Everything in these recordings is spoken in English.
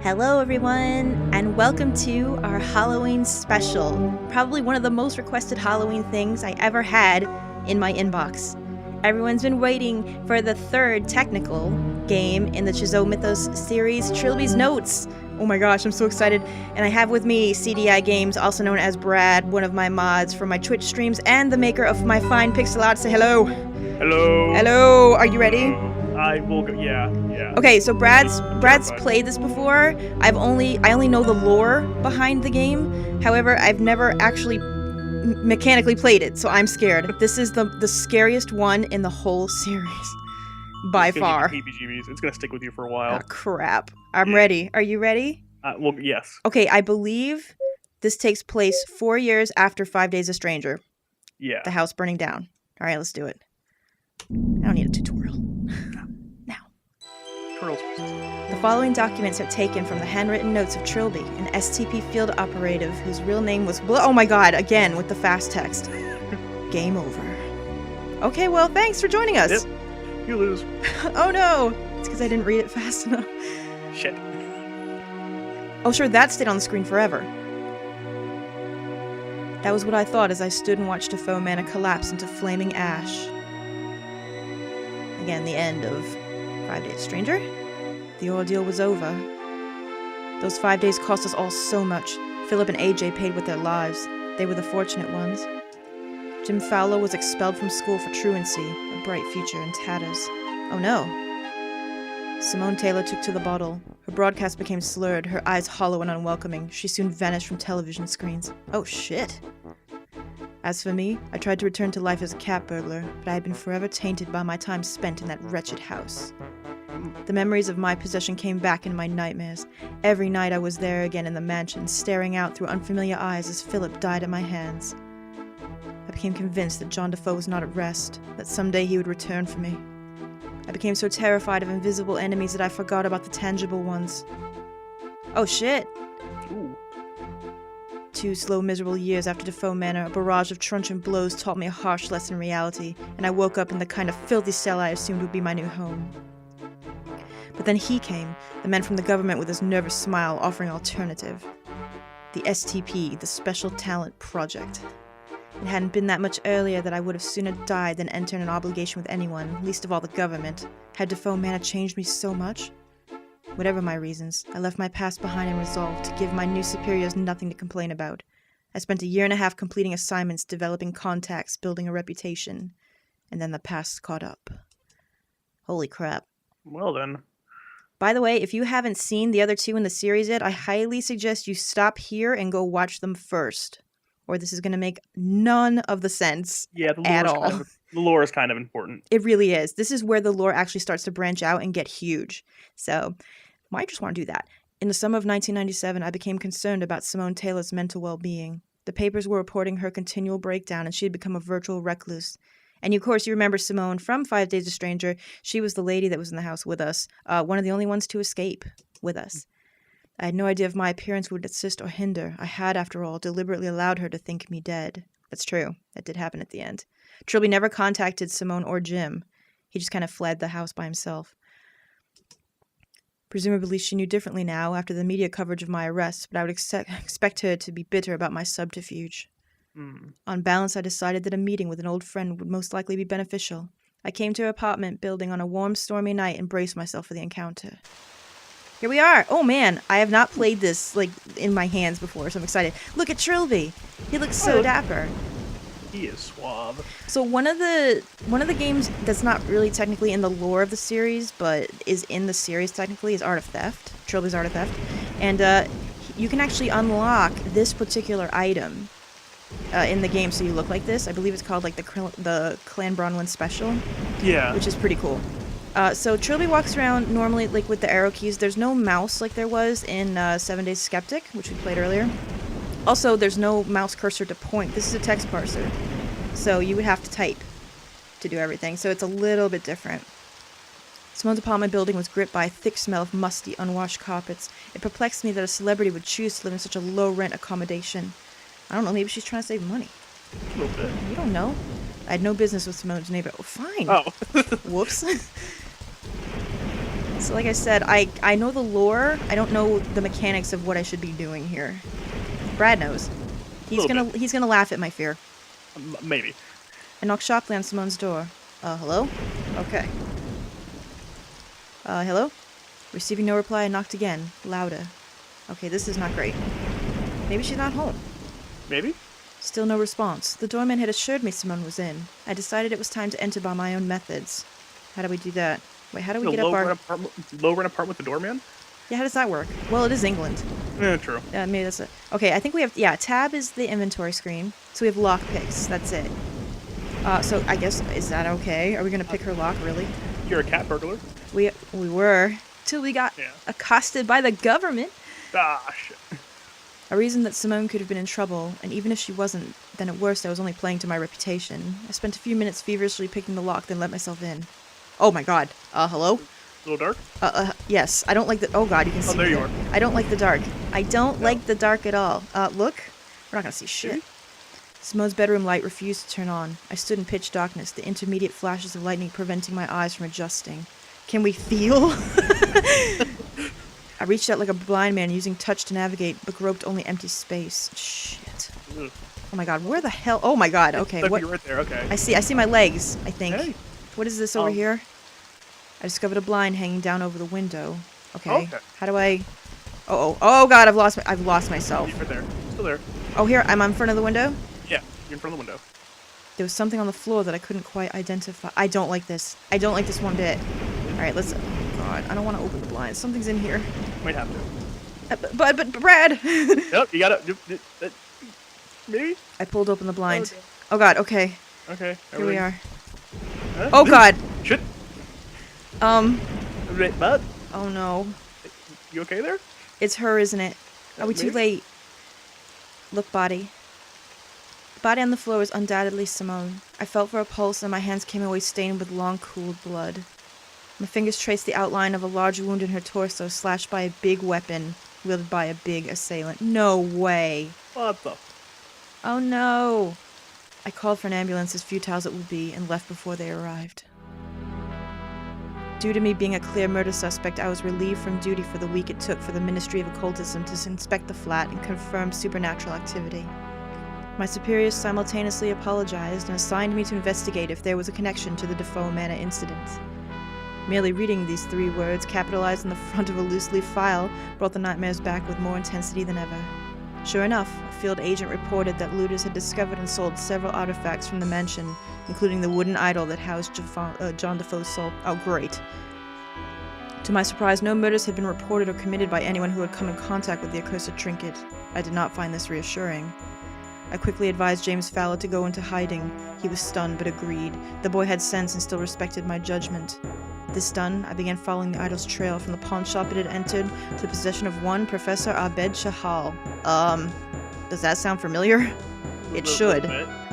Hello, everyone, and welcome to our Halloween special. Probably one of the most requested Halloween things I ever had in my inbox. Everyone's been waiting for the third technical game in the Chzo Mythos series, Trilby's Notes. Oh my gosh, I'm so excited. And I have with me CDI Games, also known as Brad, one of my mods for my Twitch streams, and the maker of my fine pixel art. Say hello. Hello. Hello. Are you ready? I will go. Yeah. Okay, so Brad's played this before. I only know the lore behind the game. However, I've never actually mechanically played it, so I'm scared. This is the scariest one in the whole series, by far. It's gonna stick with you for a while. Oh crap! I'm ready. Are you ready? Well, yes. Okay, I believe this takes place 4 years after 5 Days a Stranger. Yeah. The house burning down. All right, let's do it. I don't need a tutorial. The following documents are taken from the handwritten notes of Trilby, an STP field operative whose real name was oh my god, again with the fast text. Game over. Okay, well, thanks for joining us. Yep. You lose. Oh no! It's because I didn't read it fast enough. Shit. Oh sure, that stayed on the screen forever. That was what I thought as I stood and watched Defoe Manor collapse into flaming ash. Again, the end of 5 Days Stranger. The ordeal was over. Those 5 days cost us all so much. Philip and AJ paid with their lives. They were the fortunate ones. Jim Fowler was expelled from school for truancy, a bright future in tatters. Oh no. Simone Taylor took to the bottle. Her broadcast became slurred, her eyes hollow and unwelcoming. She soon vanished from television screens. Oh shit. As for me, I tried to return to life as a cat burglar, but I had been forever tainted by my time spent in that wretched house. The memories of my possession came back in my nightmares. Every night I was there again in the mansion, staring out through unfamiliar eyes as Philip died at my hands. I became convinced that John Defoe was not at rest, that someday he would return for me. I became so terrified of invisible enemies that I forgot about the tangible ones. Oh shit! Ooh. 2 slow, miserable years after Defoe Manor, a barrage of truncheon blows taught me a harsh lesson in reality, and I woke up in the kind of filthy cell I assumed would be my new home. But then he came, the man from the government with his nervous smile offering alternative. The STP, the Special Talent Project. It hadn't been that much earlier that I would have sooner died than enter an obligation with anyone, least of all the government. Had Defoe Manor changed me so much? Whatever my reasons, I left my past behind and resolved to give my new superiors nothing to complain about. I spent a year and a half completing assignments, developing contacts, building a reputation. And then the past caught up. Holy crap. Well then. By the way, if you haven't seen the other 2 in the series yet, I highly suggest you stop here and go watch them first. Or this is going to make none of the sense at all. The lore is kind of important. It really is. This is where the lore actually starts to branch out and get huge. So, might just want to do that. In the summer of 1997, I became concerned about Simone Taylor's mental well-being. The papers were reporting her continual breakdown, and she had become a virtual recluse. And of course, you remember Simone from 5 Days a Stranger. She was the lady that was in the house with us, one of the only ones to escape with us. I had no idea if my appearance would assist or hinder. I had, after all, deliberately allowed her to think me dead. That's true. That did happen at the end. Trilby never contacted Simone or Jim. He just kind of fled the house by himself. Presumably she knew differently now after the media coverage of my arrest, but I would expect her to be bitter about my subterfuge. On balance, I decided that a meeting with an old friend would most likely be beneficial. I came to her apartment building on a warm, stormy night and braced myself for the encounter. Here we are! Oh man, I have not played this in my hands before, so I'm excited. Look at Trilby! He looks so dapper. He is suave. So one of the games that's not really technically in the lore of the series, but is in the series technically, is Art of Theft. Trilby's Art of Theft. And you can actually unlock this particular item in the game, so you look like this. I believe it's called like the Clan Bronwyn Special. Yeah. Which is pretty cool. So Trilby walks around normally like with the arrow keys. There's no mouse like there was in 7 Days Skeptic, which we played earlier. Also, there's no mouse cursor to point. This is a text parser. So you would have to type to do everything. So it's a little bit different. Simone's apartment building was gripped by a thick smell of musty, unwashed carpets. It perplexed me that a celebrity would choose to live in such a low-rent accommodation. I don't know, maybe she's trying to save money. A little bit. You don't know. I had no business with Simone's neighbor. Oh, fine. Oh. Whoops. So like I said, I know the lore. I don't know the mechanics of what I should be doing here. Brad knows. He's gonna laugh at my fear. Maybe. I knocked sharply on Simone's door. Hello? Okay. Hello? Receiving no reply, I knocked again, louder. Okay, this is not great. Maybe she's not home. Maybe? Still no response. The doorman had assured me Simone was in. I decided it was time to enter by my own methods. How do we do that? Wait, how do we get up our... Lower an apartment with the doorman? Yeah, how does that work? Well, it is England. Yeah, true. Maybe that's it. Okay, I think we have... Yeah, tab is the inventory screen. So we have lock picks. That's it. So I guess... Is that okay? Are we going to pick her lock, really? You're a cat burglar? We were. Till we got accosted by the government. Ah, shit. A reason that Simone could have been in trouble, and even if she wasn't, then at worst I was only playing to my reputation. I spent a few minutes feverishly picking the lock, then let myself in. Oh my god. Hello? A little dark? Yes. I don't like the... Oh god, you can see... Oh, there you are. I don't like the dark. I don't like the dark at all. Look. We're not gonna see shit. Simone's bedroom light refused to turn on. I stood in pitch darkness, the intermediate flashes of lightning preventing my eyes from adjusting. Can we feel? I reached out like a blind man using touch to navigate, but groped only empty space. Shit. Ugh. Oh my god, where the hell? Oh my god, okay. What? You're right there, okay. I see my legs, I think. Hey. What is this over here? I discovered a blind hanging down over the window. Okay. Okay. How do I... Oh god, I've lost myself. You're right there. Still there. Oh, here, I'm in front of the window? Yeah, you're in front of the window. There was something on the floor that I couldn't quite identify. I don't like this. I don't like this one bit. Alright, let's... Oh god, I don't want to open the blinds. Something's in here. Might have to. But Brad! Yep, you gotta... Maybe? I pulled open the blind. Okay. Oh god, okay. Okay. Here we are. Oh god! Shit! But? Oh no. You okay there? It's her, isn't it? Are we too late? Look, body. The body on the floor was undoubtedly Simone. I felt for a pulse and my hands came away stained with long, cooled blood. My fingers traced the outline of a large wound in her torso, slashed by a big weapon, wielded by a big assailant. No way! What the? Oh no! I called for an ambulance, as futile as it would be, and left before they arrived. Due to me being a clear murder suspect, I was relieved from duty for the week it took for the Ministry of Occultism to inspect the flat and confirm supernatural activity. My superiors simultaneously apologized and assigned me to investigate if there was a connection to the Defoe Manor incident. Merely reading these 3 words, capitalized on the front of a loose-leaf file, brought the nightmares back with more intensity than ever. Sure enough, a field agent reported that looters had discovered and sold several artifacts from the mansion, including the wooden idol that housed John Defoe's soul. Oh, great. To my surprise, no murders had been reported or committed by anyone who had come in contact with the accursed trinket. I did not find this reassuring. I quickly advised James Fowler to go into hiding. He was stunned, but agreed. The boy had sense and still respected my judgment. This done, I began following the idol's trail from the pawn shop it had entered to the possession of one Professor Abed Shahal. Does that sound familiar? It should.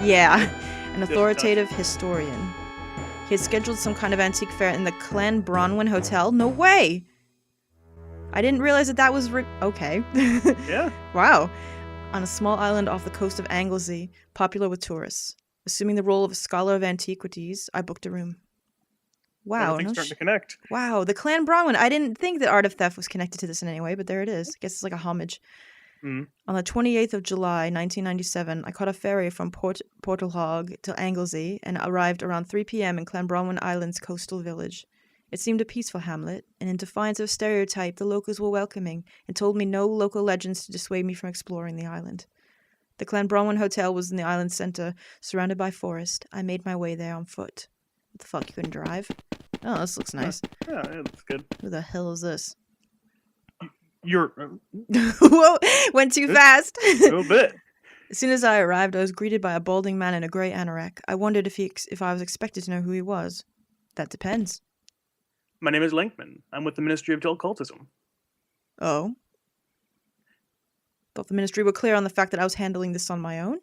Yeah, an authoritative historian. He had scheduled some kind of antique fair in the Clanbronwyn Hotel? No way! I didn't realize that was okay. Yeah. Wow. On a small island off the coast of Anglesey, popular with tourists. Assuming the role of a scholar of antiquities, I booked a room. Wow. Everything's starting to connect. Wow, the Clanbronwyn. I didn't think that Art of Theft was connected to this in any way, but there it is. I guess it's like a homage. Mm. On the 28th of July, 1997, I caught a ferry from Portalhog to Anglesey and arrived around 3 p.m. in Clanbronwyn Island's coastal village. It seemed a peaceful hamlet, and in defiance of stereotype, the locals were welcoming and told me no local legends to dissuade me from exploring the island. The Clanbronwyn Hotel was in the island's center, surrounded by forest. I made my way there on foot. What the fuck, you couldn't drive? Oh, this looks nice. Yeah, it looks good. Who the hell is this? You're... Whoa, went too fast. A little bit. As soon as I arrived, I was greeted by a balding man in a grey anorak. I wondered if I was expected to know who he was. That depends. My name is Lankman. I'm with the Ministry of Occultism. Oh? Thought the ministry were clear on the fact that I was handling this on my own?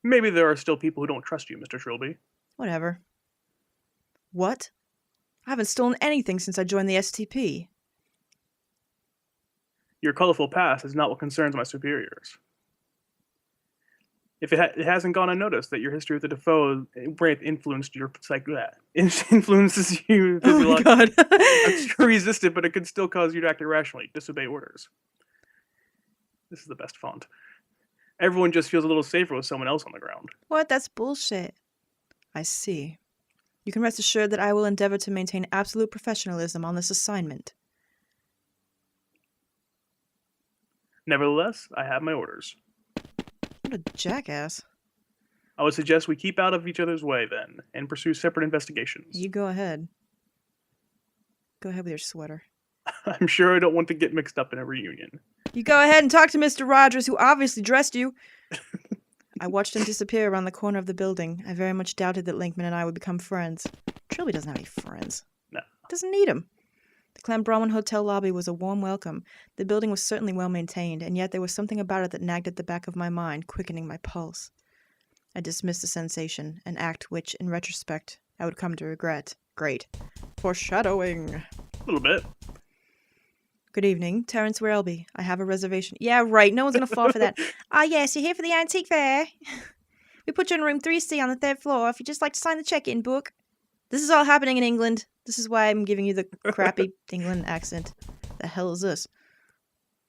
Maybe there are still people who don't trust you, Mr. Trilby. Whatever. What? I haven't stolen anything since I joined the STP. Your colorful past is not what concerns my superiors. If it hasn't gone unnoticed that your history with the Defoe brain influenced your influences you Oh my god. I'm sure resist it, but it could still cause you to act irrationally, disobey orders. This is the best font. Everyone just feels a little safer with someone else on the ground. What? That's bullshit. I see. You can rest assured that I will endeavor to maintain absolute professionalism on this assignment. Nevertheless, I have my orders. What a jackass. I would suggest we keep out of each other's way, then, and pursue separate investigations. You go ahead. Go ahead with your sweater. I'm sure I don't want to get mixed up in a reunion. You go ahead and talk to Mr. Rogers, who obviously dressed you. I watched him disappear around the corner of the building. I very much doubted that Linkman and I would become friends. Trilby doesn't have any friends. No. Doesn't need them. The Clanbrahman Hotel lobby was a warm welcome. The building was certainly well maintained, and yet there was something about it that nagged at the back of my mind, quickening my pulse. I dismissed the sensation, an act which, in retrospect, I would come to regret. Great. Foreshadowing. A little bit. Good evening, Terence Railby. I have a reservation. Yeah, right. No one's going to fall for that. Ah, yes, you're here for the antique fair. We put you in room 3C on the 3rd floor if you'd just like to sign the check-in book. This is all happening in England. This is why I'm giving you the crappy England accent. The hell is this?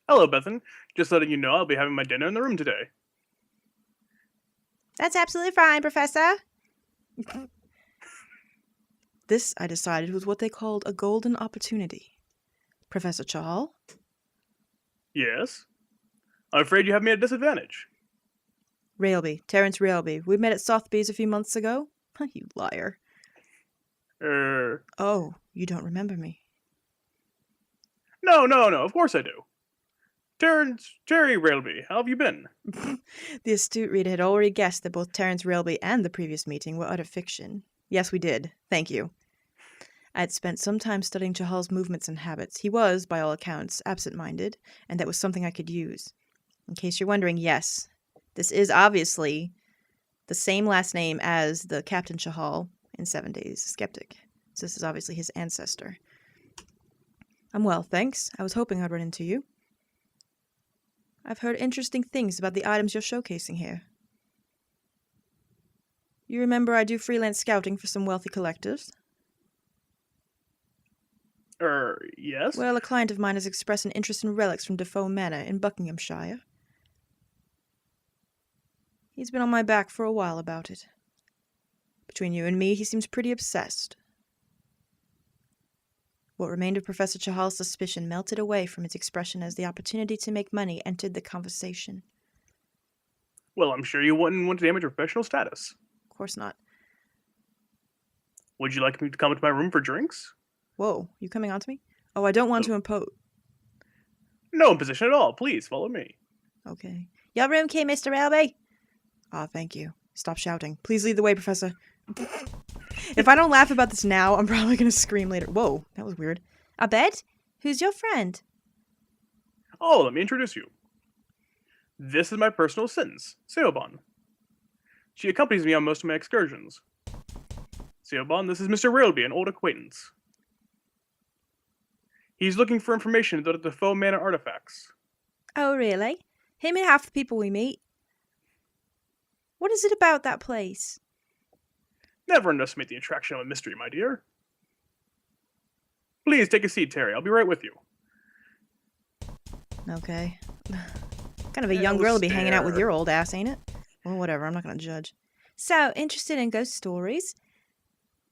Hello, Bethan. Just letting you know I'll be having my dinner in the room today. That's absolutely fine, Professor. This, I decided, was what they called a golden opportunity. Professor Chahal? Yes? I'm afraid you have me at a disadvantage. Railby, Terence Railby. We met at Sotheby's a few months ago. You liar. Oh, you don't remember me. No, of course I do. Terry Railby, how have you been? The astute reader had already guessed that both Terence Railby and the previous meeting were utter fiction. Yes, we did. Thank you. I had spent some time studying Chahal's movements and habits. He was, by all accounts, absent-minded, and that was something I could use. In case you're wondering, yes, this is obviously the same last name as the Captain Chahal in 7 Days Skeptic. So this is obviously his ancestor. I'm well, thanks. I was hoping I'd run into you. I've heard interesting things about the items you're showcasing here. You remember I do freelance scouting for some wealthy collectors? Yes? Well, a client of mine has expressed an interest in relics from Defoe Manor in Buckinghamshire. He's been on my back for a while about it. Between you and me, he seems pretty obsessed. What remained of Professor Chahal's suspicion melted away from his expression as the opportunity to make money entered the conversation. Well, I'm sure you wouldn't want to damage your professional status. Of course not. Would you like me to come into my room for drinks? Whoa, you coming on to me? Oh, I don't want to impose. No imposition at all. Please, follow me. Okay. Your room key, Mr. Railby. Ah, thank you. Stop shouting. Please lead the way, Professor. If I don't laugh about this now, I'm probably going to scream later. Whoa, that was weird. A bed? Who's your friend? Oh, let me introduce you. This is my personal assistant, Seoban. She accompanies me on most of my excursions. Seoban, this is Mr. Railby, an old acquaintance. He's looking for information about the Defoe Manor artifacts. Oh, really? Him and half the people we meet. What is it about that place? Never underestimate the attraction of a mystery, my dear. Please take a seat, Terry. I'll be right with you. Okay. Kind of a young girl to be hanging out with your old ass, ain't it? Well, whatever. I'm not going to judge. So, interested in ghost stories?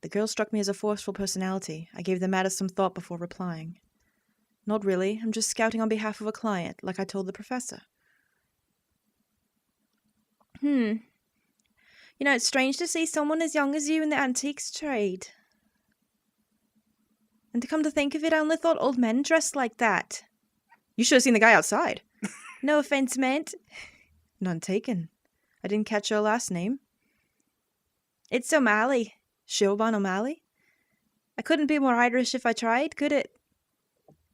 The girl struck me as a forceful personality. I gave the matter some thought before replying. Not really. I'm just scouting on behalf of a client, like I told the professor. You know, it's strange to see someone as young as you in the antiques trade. And to come to think of it, I only thought old men dressed like that. You should have seen the guy outside. No offense meant. None taken. I didn't catch your last name. It's O'Malley. Siobhan O'Malley. I couldn't be more Irish if I tried, could it?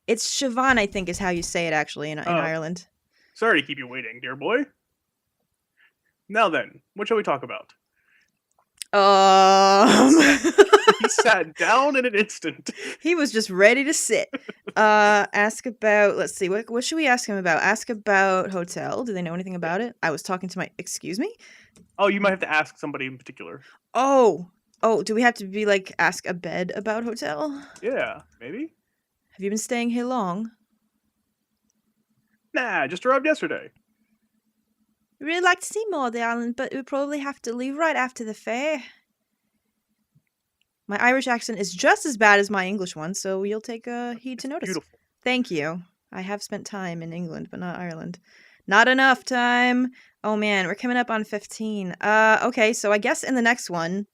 It's Siobhan, I think, is how you say it, actually, in Ireland. Sorry to keep you waiting, dear boy. Now then, what shall we talk about? He He sat down in an instant. He was just ready to sit. Ask about, let's see, what should we ask him about? Ask about hotel. Do they know anything about it? I was talking to excuse me? Oh, you might have to ask somebody in particular. Oh, do we have to be like, ask a bed about hotel? Yeah, maybe? Have you been staying here long? Nah, just arrived yesterday. We'd really like to see more of the island, but we'll probably have to leave right after the fair. My Irish accent is just as bad as my English one, so you'll take heed to notice. Beautiful. Thank you. I have spent time in England, but not Ireland. Not enough time. Oh man, we're coming up on 15. Okay, so I guess in the next one,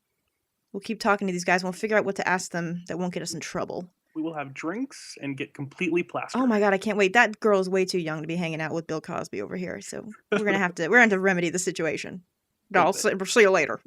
we'll keep talking to these guys and we'll figure out what to ask them that won't get us in trouble. We will have drinks and get completely plastered. Oh my god, I can't wait. That girl's way too young to be hanging out with Bill Cosby over here, so we're gonna have to remedy the situation. I'll see you later.